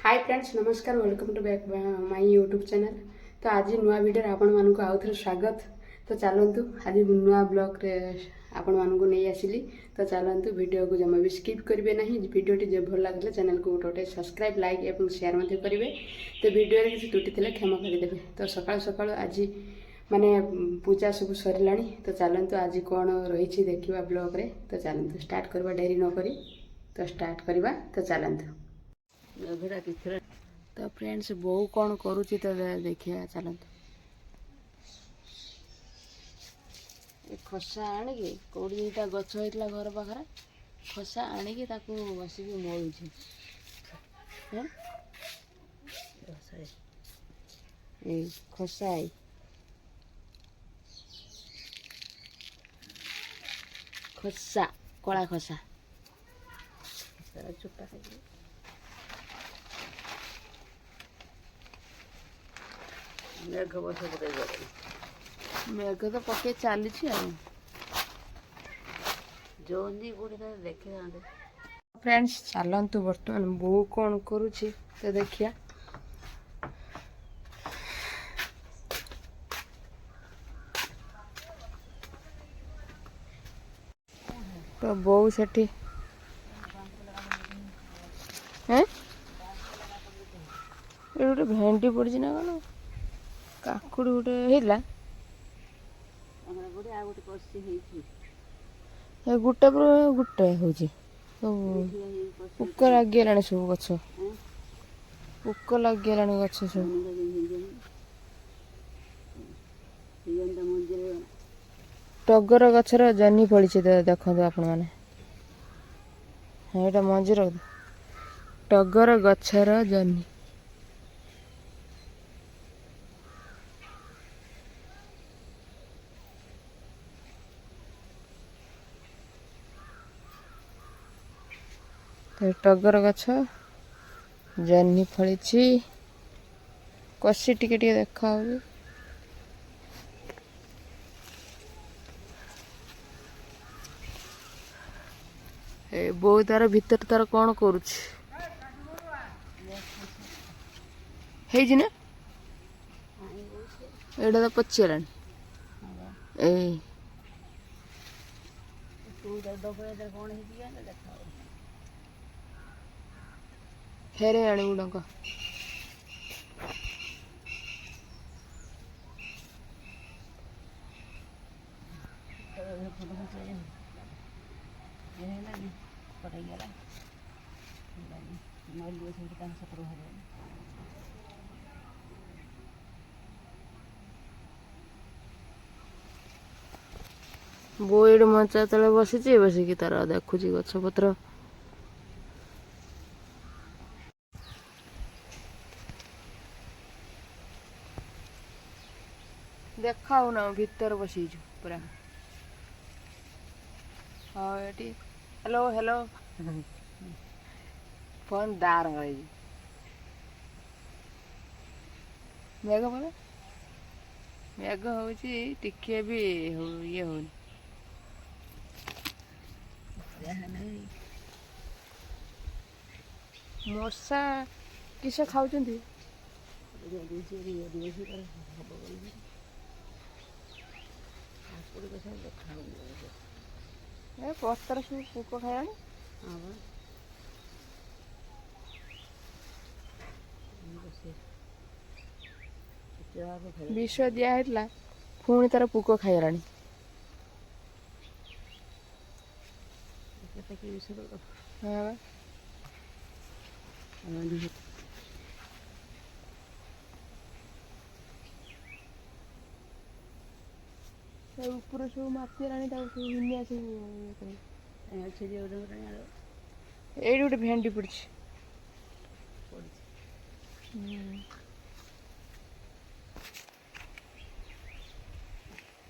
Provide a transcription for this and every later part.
हाय friends नमस्कार welcome to back my YouTube channel. तो आज नुआ वीडियो आपण मानक आउ थे स्वागत। तो चलतु आज नुआ ब्लॉग रे आपण मानक नहीं आसिली। तो चलतु वीडियो को जमा भी स्किप करेंगे ना। वीडियोटी जो भल लगे चैनल को गोटे सब्सक्राइब लाइक और शेयर करेंगे। तो वीडियो किसी त्रुटि थे क्षमा करदे। तो सकाल सकाल आज माने पूजा सब सरला। तो चलतु आज कौन रही देखा ब्लॉग रे। तो चलतु स्टार्ट करवा डेरी न करी। तो स्टार्ट करवा। तो चलतु तो फ्रेंड्स बो कौन करुच्ची तो देखिए चलते। खसा आणिकी कौटी दुईटा गछ होता घर पाखे खसा आणिकी बसिक मलुची खसा खसा कला खसा चोपा खाई मेघ बस मेघ तो पके चली जोनी बुढ़ी देखी फ्रेंड्स चलतु बर्तमान बो कौन करुच्ची तो देखिया। तो बो सेठी गोटे भेंडी पड़ी ना कौन काकुड़ी गोटे गोटे पर गोटे हूँ पोक लगे सब गछ पोक लगे गछ सब टगर गछर जह्नी फली देखो आपण मैंने हाँ यहाँ मंजीर टगर गछर जह्नी तो टगर गछ जह्नी फली कषि टिके टिके देखा बो तार भीतर तार कौन करुच्ची ना एटा तो पचिगला हेरे आने गुड़ाक बो ये मंचा तले बसी बसिकी तार देखुची गछपत्र देखा ना भीतर बसीचु पूरा। हाँ ये हेलो हेलो फोन दार मेघ बोले मेघ हूँ टिके भी ये हो मशा किस खाऊ पतर सब पोक खाया विष दिहला पुणी तार पोक खाइला ऊपर सब मातीला हिनिया सब ये गोटे भेंडी पड़ी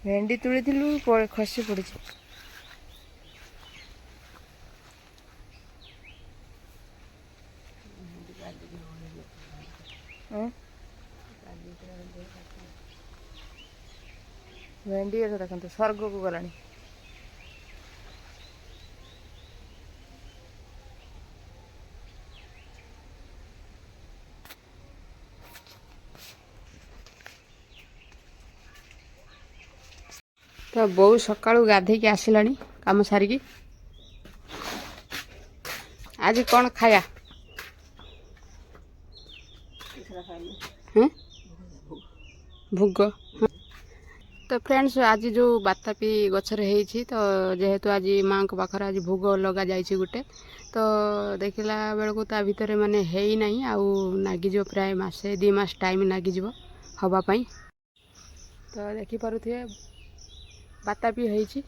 भेंडी तुली खसी पड़ी भेंडी देखते स्वर्ग को गला तो बोऊ सकाळू गाधेकी आसिलानी काम सारिकी आज कौन खाया भोग तो फ्रेंड्स आज जो बातापी गचर होती तो जेहेतु आज माँ को पाखर आज भोग लगा जाइए गोटे तो देखला बेलू ता भितर माने है ही नहीं आउ नागिज प्राय मसे 2 मास टाइम नागिज हवापाई तो देखिपे बातापी होती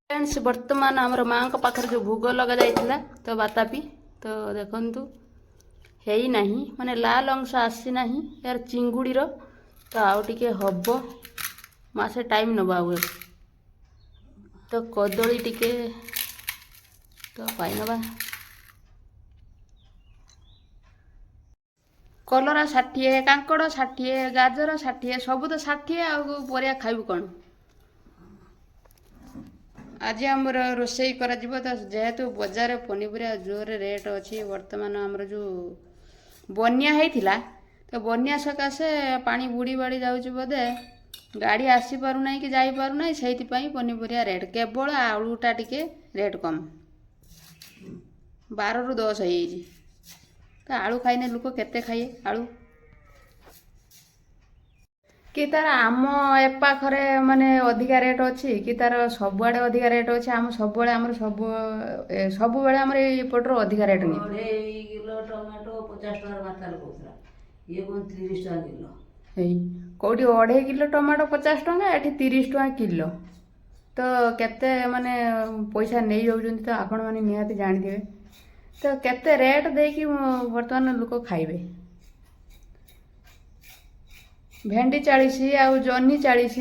फ्रेंड्स वर्तमान आमर माँ को पाखर जो भोग लगा जाइथिला तो बातापी तो देखंतु है ही नहीं माने लाल अंश आसी नहीं यार चिंगुड़ी रो तो आउ टिके हब मासे टाइम नबा हुए तो कदली टिके तो पाई नबा कलरा 60 कांकड़ 60 गाजर 60 सब तो 60 आउ परिया खाइबु कौन आज आमर रोषे कर तो जेहेतु बजार पनीपरिया जोर रेट अच्छी वर्तमान आमर जो बन्या होता तो बन्या सकाशे पानी बुड़ी बाड़ी जाऊँ बोधे गाड़ी आसी पारना कि जाई पारना से पनीपरिया रेट केवल आलूटा टिके रेट कम 12 ରୁ 10 हो तो आलू खाइने लोक केते खाइए आलू कि तार आम एपाखरे माने अधिका रेट अच्छी कि तार सबुआड़े अधिका रेट अच्छे आम सबुआड़े आमर सब बेले आमर एपटर अधिका रेट नहीं किलो टमाटो 50 टका माथाल कोथरा ये कोन 30 टका किलो हेई कोडी 2.5 किलो टमाटो 50 टका एठी 30 टका किलो तो केते माने पैसा नहीं जाउजंती तो आपण माने निहाती जानिथिबे तो केते रेट देकी वर्तमान लोक खाइबे भेंडी 40 आउ जन्नी 40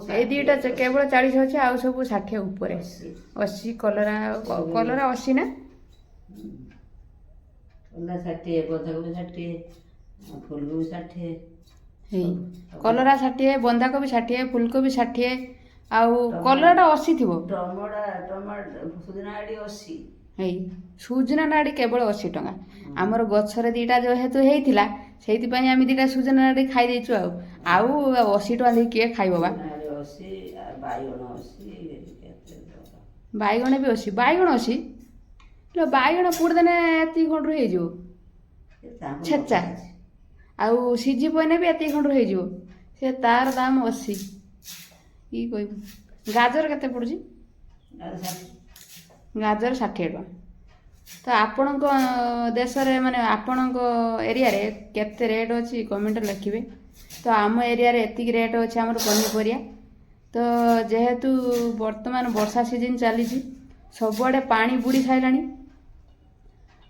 ये दीटा केवल 40 अच्छे आउ सब 60 ऊपर 80 कलरा 80 ना 60 बंधाकोबी 60 फूलकोबी 60 कलरा 60 बंधाकोबी 60 फूलकोबी 60 आउ कलराटा 80 थी टमाटो सुजना 80 है सुजना नाड़ी केवल 80 टका आमर गछरे दीटा जेहेतु होता से आम दीटा सुजना नाड़ी खाई देचु आउ 80 टका दे किए खाइब बा बैगण भी 80 बैगण 80 बैगण पोड़ देने एति खंड हो छेचा आउ सीझी पईने भी एति खंड हो से तार दाम 80 कि कहबू गाजर केते पड़ुची गाजर 60 टका तो आपण देश रे माने आपण एरिया रे केते रेट अच्छी कमेंट लिखिए तो आम एरिया रे एतिक रेट अच्छे आमर पनीपरिया तो जेहेतु वर्तमान वर्षा सीजन चली सबुआड़े पानी बुड़ी साइलानी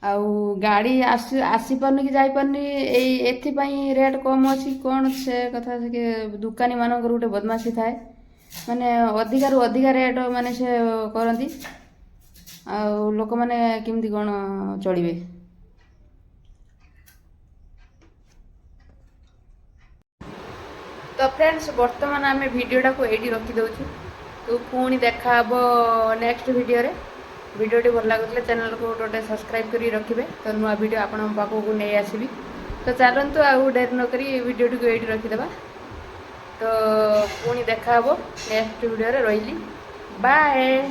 आउ गाड़ी आसी पारनी कि जाई पारनी एथि रेट कम अच्छी कौन से कथा से दुकानी मानकर गोटे बदमाशी थाए माने अधिका रु अधिका रेट माने से करती आउ लोक माने केमती कौन चलिबे तो फ्रेंड्स वर्तमान आम भिडियोटा को एडी रखी दउछु तो पुणी देखा हबो नेक्स्ट वीडियो रे वीडियोटी भल लगुले चैनल को गोटे सब्सक्राइब करी रखिबे तो नुआ वीडियो आपण पाखक नहीं आसबी तो चलतु आउ डेर न करी वीडियोटी को एडी रखिदेबा तो पुणी देखा हबो नेक्स्ट वीडियो रे रहिली बाय।